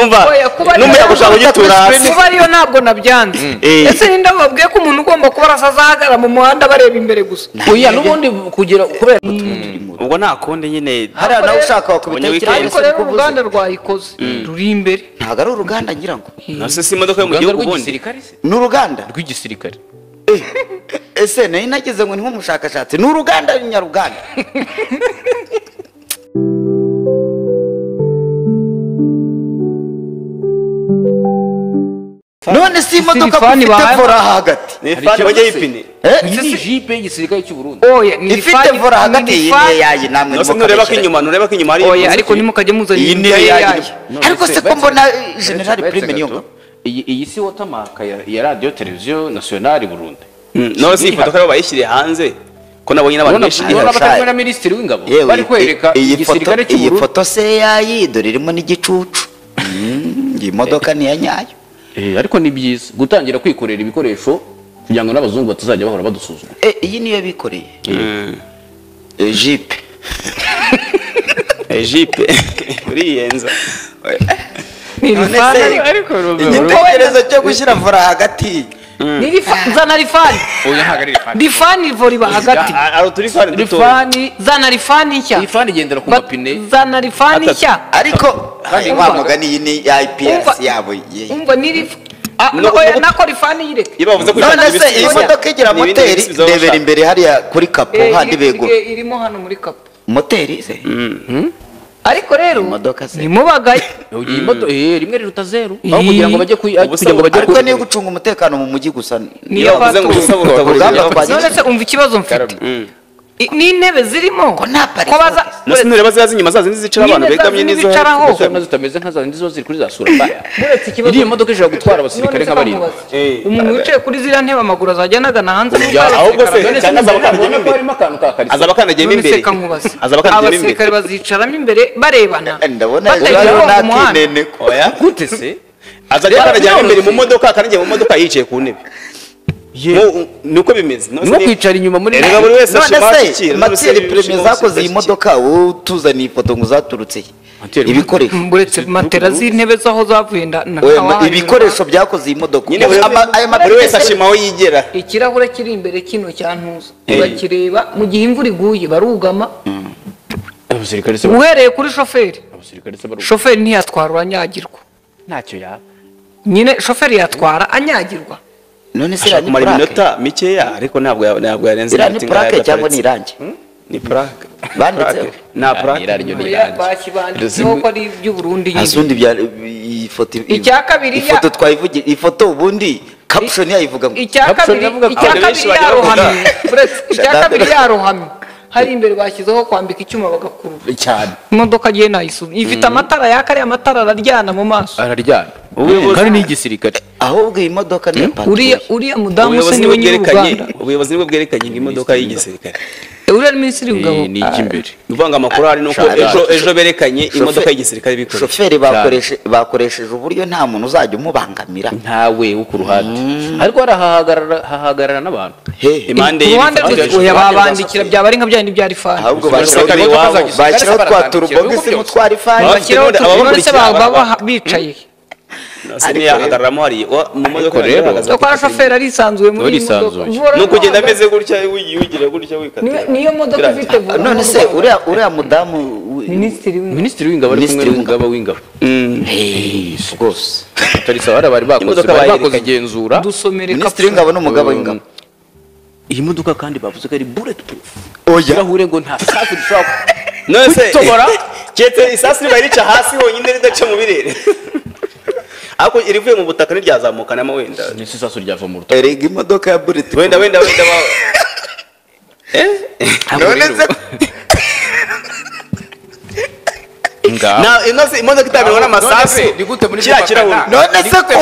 umva n'umuyaga ushaka kugitura hasi kuba ariyo ntabwo nabyanze ese ninde babwiye ko umuntu ugomba kuba arasazahagara mu muhanda bareba imbere gusa oya n'ubundi kugira kubera ubwo nta kundi nyine hariya nawe ushaka wakubita ariko rero uruganda rwayikoze ruri imbere ntabwo ari uruganda ngira ngo nase si imodoka yo mu gihugu ubundi ni uruganda rw'igisirikare ese nari nagize ngo ni nk'umushakashatsi ni uruganda nyaruganda none si imodoka ifite vora hagati ni fani bajya yipine iyi ni jipe y'igisirikare cy'u Burundi oya ni ifite vora hagati y'iyi yayi namwe nose nureba ko inyuma hari oya ariko nimukajya muzana iyi ni yayi ariko se ko mbona general prime niyo ngabo iyi si watermark ya radio televiziyo nationale Burundi no si ifoto ko bayishyiriye hanze ko nabonye n'abantu benshi n'abatamwe na ministeri w'ingabo bari kwereka igisirikare cy'u Burundi iyi foto se yayi dore irimo n'igicucu iyi modoka ni ya nyayo ariko ni byiza gutangira kwikorera ibikoresho kugira ngo n'abazungu batazajya bahora badusuzuma iyi niyo bikoreye jipe jipe uriyenza igitekerezo cyo gushyira vora hagati zana rifani oya ntago ari rifani rifani vora iba hagati rifani zana rifani nshya rifani igendera ku mapine zana rifani nshya ariko wa mugani iyi ni IPS yabo umva ni oya nako rifani yireke iyo bavuze ko none se iyi modoka igira moteri ndebera imbere hariya kuri kapo handi bego irimo hano muri kapo moteri se ariko rero imodoka se nimubagaye iyi modoka rimwe riruta zero aho kugira ngo bajye ariko niyo gucunga umutekano mu mujyi gusa niyo bavuze ngo usabura none se umva ikibazo mfite n'intebe zirimo ko nta parike nose nureba zazi inyuma zazi zicara abantu begamye nizo zitameze nka zazi zo ziri kuri za sura mbaya iri modoka ishobora gutwara abasirikare nk'abarindwi umuntu wicaye kuri ziriya ntebe amaguru azajya anagana hanze ahubwo se cyangwa azaba kanagiyemo imbere abasirikare bazicaramo imbere barebana ndabona rero nakinene oya gute se azajya kanagiyemo imbere mu modoka akanagiye mu modoka yicaye ku ntebe nuko bimeze no kwicara inyuma muri erega buri wese ashimashikira materi premier zakoze iyi modoka utuzaniye ifoto ngo zaturutse ibikoresho mburetse matera z'intebe zaho zavuye ibikoresho byakoze iyi modoka buri wese ashimaho yigera ikirahure kiri imbere kino cyantuza bakireba mu gihe imvura iguye barugama uhereye kuri shoferi ntiyatwara uranyagirwa ntacyo yaba nyine shoferi yatwara anyagirwa none se ashaka kumara iminota mikeya ariko ntabwo yarenze ni plaque cyangwa ni irangi ni plaque banditseho na plaque bakibanditseho ko ari iby'u Burundi nyine asundi bya ifoto icya kabiri ifoto twayivugira ifoto ubundi caption yayivuga ngo icya kabiri yarohamye icya kabiri yarohamye hari imbere bashyizeho kwambika icyuma bagakurura cyane imodoka agiye nayisuzuma ifite amatara yaka ari amatara araryana mu maso araryana kandi ni igisirikare ahubwo iyi modoka ni uriya mudamu se niwe nyir'uruganda ubuyobozi nibwo bwerekanye ngo imodoka y'igisirikare uriya minisitiri w'ingabo ni icy'imbere uvanga amakuru hari nuko ejo berekanye imodoka y'igisirikare bikoresha shoferi bakoresheje uburyo nta muntu uzajya umubangamira ntawe wo ku ruhande ariko hahagarara n'abantu impande babandikira byaba ari nka bya bindi bya rifani ahubwo bashyiraho twa turubogisi n'utwa rifani bashyiraho baba bicaye yahagararamo hari mu modoka rero kwa shoferi arisanzuye muri iyi modoka nuko ugenda ameze gutya wigira gutya wikatira niyo modoka ifite none se uriya mudamu minisitiri w'ingabo ari kumwe n'umugaba w'ingabo rwose atari sawa bari bakoze igenzura dusomere minisitiri w'ingabo n'umugaba w'ingabo iyi modoka kandi bavuze ko ari bulletproof oya irahure ngo nta sasu rishobora none se gutobora cyetse isasu rica hasi honyine ridaca mu birere ako irivuye mu butaka niryazamukanamo wenda ni isasu ryava mu rutaka erega imodoka ya bullet wenda none se inoze imodoka itabirwa n'amasasu kiriya kirahuri none se ku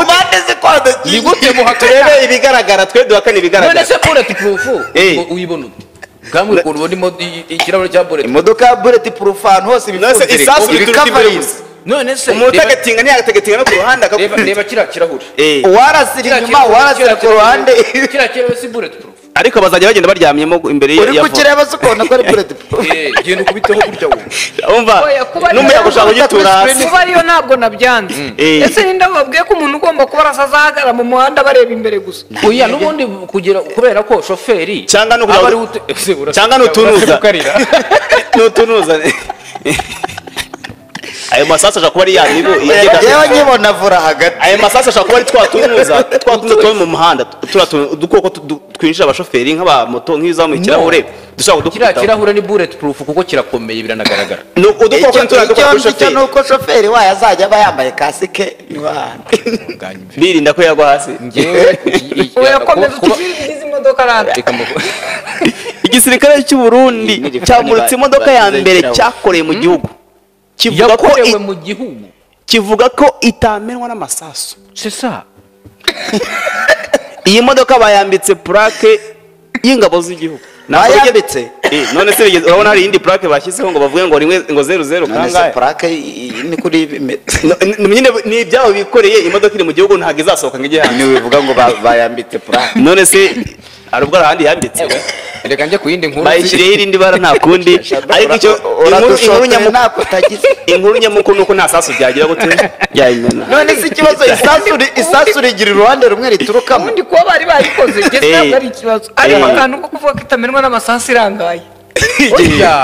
mpande zikwanda ni gute turebe ibigaragara twe duhakana ibigaragara none se bulletproof uyibona ute kamwe ukuntu ubona ikirahure cya bulletproof imodoka ya bulletproof ahantu hose none se isasu rituruka imbere none se umutagatinga ntiyagatinga no ku ruhande reba kiriya kirahure warasira inyuma warasira ku ruhande kiriya kirahure si bulletproof ariko bazajya bagenda baryamyemo imbere uri kukireba se ukabona ko ari bulletproof genda ukubiteho kurya wowe umva n'umuyaga ushaka kugitura hasi kuba ariyo ntabwo nabyanze ese ninde babwiye ko umuntu ugomba kuba arasazahagara mu muhanda bareba imbere gusa oya n'ubundi kugira kubera ko shoferi cyangwa n'utunuza ayo masasu ashaka kuba ari ya mibu yewe nyibona vura hagati ayo masasu ashaka kuba ari twatunuza tuba mu muhanda udukoko twinjira abashoferi nk'abamoto nk'izamu ikirahure dushaka kiriya kirahure ni bulletproof kuko kirakomeye biranagaragara udukoko ntituraduka kuri shoferi nuko shoferi wayo azajya aba yambaye kasike birinda ko yagwa hasi yakomeza utubiriza imodoka randa igisirikare cy'u Burundi cyamuritse imodoka ya mbere cyakoreye mu gihugu yakorewe mu gihugu kivuga ko itamenwa n'amasasu c'est ça iyi modoka bayambitse plaque y'ingabo z'igihugu bayambitse none se urabona hari indi plaque bashyizeho ngo bavuge ngo rimwe ngo 00 kangahe plaque ni kuri ni ibyabo bikoreye imodoka iri mu gihugu ntago izasohoka ngo ijye hanze bivuga ngo bayambitse plaque none se arubwo arahandi yambitse reka njye ku yindi nkuru bayishiriyeho irindi bara nta kundi ariko icyo inkuru nyamukuru nuko nta sasu ryagira gute ryayimena none se ikibazo isasu rigira uruhande rumwe riturukamo ubundi kuba bari bayikoze ntabwo ari ikibazo ariko akantu ko kuvuga ko itamenwa n'amasasu irangaye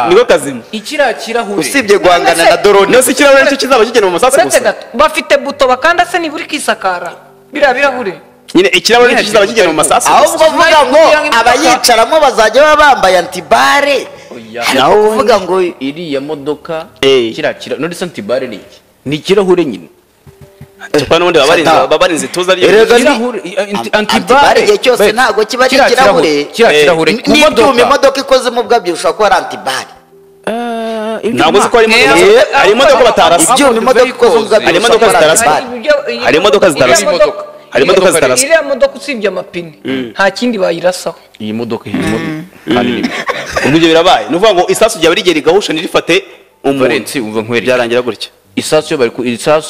niko kazima ikiriya kirahure usibye guhangana na dorone nose ikirahure nicyo kizaba kigena mu masasu gusa bafite buto bakanda se nibura ikisakara biriya birahure nyine ikirahure nicyo kizaba kigena mu masasu ahubwo uvuga ngo abayicaramo bazajya baba bambaye antibare naho uvuga ngo iriya modoka kiriya none se antibare ni iki ni ikirahure nyine cyakora n'ubundi babarinze tuza antibare igihe cyose ntabwo kiba ari ikirahure n'ibyuma imodoka ikozemo ubwabyo ushobora kuba ari antibare ntabwo uzi ko hari imodoka batarasa ibyuma imodoka ikozemo ubwabyo hari imodoka zitarasa hari imodoka zitarasa hari imodoka zitarasa iriya modoka usibye amapine nta kindi bayirasaho iyi modoka irimo kandi ni ubwo ibyo birabaye ni ukuvuga ngo isasu ryaba rigera igahusha ntirifate Valence umva nkwere byarangira gutya isasu yo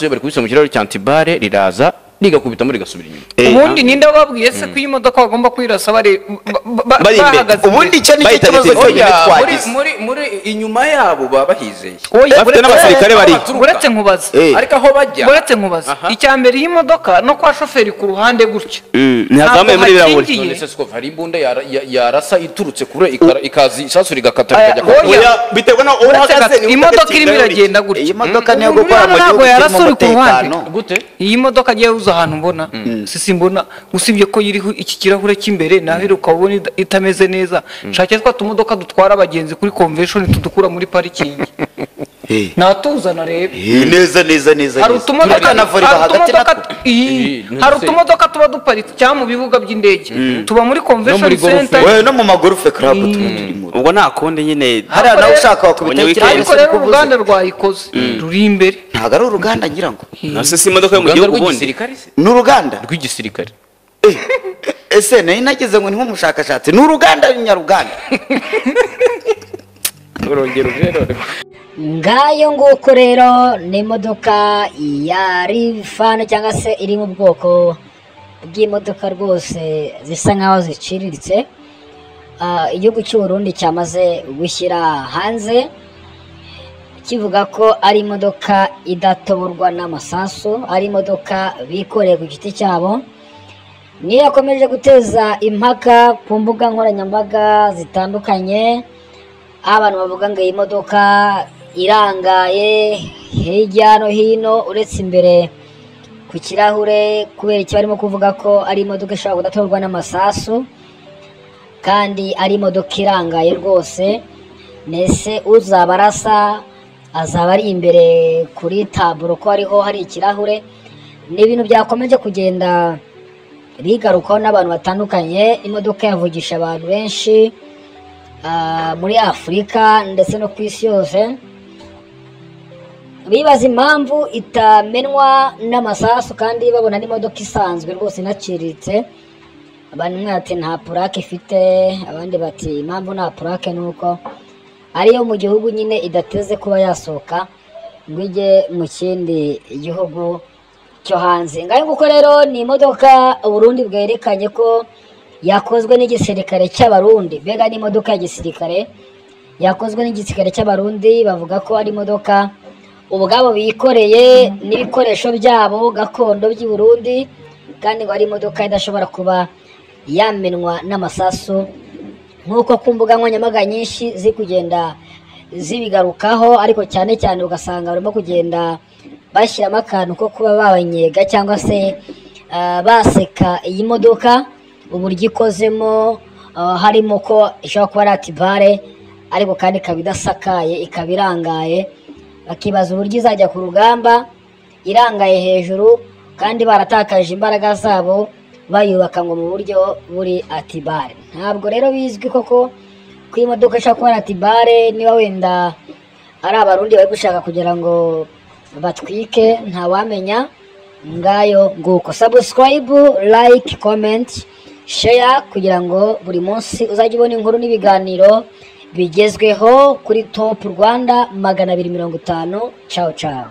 bari kubisa mu kiraro cya antibare riraza rigakubita muri gasubira inyuma ubundi ninde wababwiye se ko iyi modoka bagomba kwirasa bahagaze ubundi icyo nicyo kibazo cyonyine twagize muri inyuma yabo baba bahizeye bafite n'abasirikare bari uretse nkubaza ariko aho bajya uretse nkubaza icya mbere iyi modoka no kwa shoferi ku ruhande gutya ntihazamuye muri biraburi none se siko hari imbunda yarasa iturutse kure ikazi isasu rigakata rikajya biterwa na uwo uhagaze imodoka irimo iragenda gutya iyi modoka niyo gukora mu gihugu kirimo umutekano gute iyi modoka agiye ahantu mbona sisi mbona usibye ko yiriho iki kirahure cy'imbere naho ukabona itameze neza nshake twa tumodoka dutwara abagenzi kuri convention tudukura muri parikingi natuzana rebe neza hari utumodoka tuba duparitse cyangwa mu bibuga by'indege tuba muri convention center no mu magorufe club ubwo nta kundi nyine hari nawe ushaka wakubita ariko rero uruganda rwayikoze ruri imbere ntabwo ari uruganda ngira ngo nase si imodoka yo mu gihugu ubundi ni uruganda rw'igisirikare ese nayo nageze ngo ni nk'umushakashatsi ni uruganda nyaruganda urongero rero ngayo nguko rero ni imodoka ya rifani cyangwa se iri mu bwoko bw'imodoka rwose zisa nkaho ziciriritse igihugu cy'u Burundi cyamaze gushyira hanze kivuga ko ari imodoka idatoborwa n'amasasu, ari imodoka bikoreye ku giti cyabo. Niyo yakomeje guteza impaka ku mbuga nkoranyambaga zitandukanye, abantu bavuga ngo iyi modoka irangaye hirya no hino uretse imbere ku kirahure, kubera icyo barimo kuvuga ko ari imodoka ishobora kudatorwa n'amasasu kandi ari imodoka irangaye rwose. Nese uzaba arasa azaba ari imbere kuri taburo ko hariho hari ikirahure. Ni ibintu byakomeje kugenda bigarukaho n'abantu batandukanye. Imodoka yavugisha abantu benshi muri Afurika ndetse no ku isi yose, bibaza impamvu itamenwa n'amasasu kandi babona n'imodoka isanzwe rwose inaciriritse. Abantu mwati nta purake ifite, abandi bati impamvu nta purake nuko ariyo mu gihugu nyine idateze kuba yasohoka ngo ijye mu kindi gihugu cyo hanze. Ngaho nguko rero ni imodoka Burundi bwerekanye ko yakozwe n'igisirikare cy'abarundi, mbega n'imodoka ya gisirikare yakozwe n'igisirikare cy'abarundi, bavuga ko ari imodoka ubwabo bikoreye n'ibikoresho byabo gakondo by'i Burundi, kandi ngo ari imodoka idashobora kuba yamenwa n'amasasu nk'uko ku mbuga nkoranyambaga nyinshi ziri kugenda zibigarukaho, ariko cyane cyane ugasanga barimo kugenda bashyiramo akantu ko kuba babanyega cyangwa se baseka iyi modoka uburyo ikozemo, harimo ko ishobora kuba ari atibare ariko kandi ikaba idasakaye, ikaba irangaye, bakibaza uburyo izajya ku rugamba irangaye hejuru kandi baratakaje imbaraga zabo bayubaka ngo mu buryo buri atibare. Ntabwo rero bizwi koko ko iyi modoka ishobora kuba ari atibare, niba wenda ari abarundi bari gushaka kugira ngo batwike ntawamenya. Ngayo nguko, subscribe, like, comment, share kugira ngo buri munsi uzajya ubona inkuru n'ibiganiro bigezweho kuri Top Rwanda 250. Ciao ciao.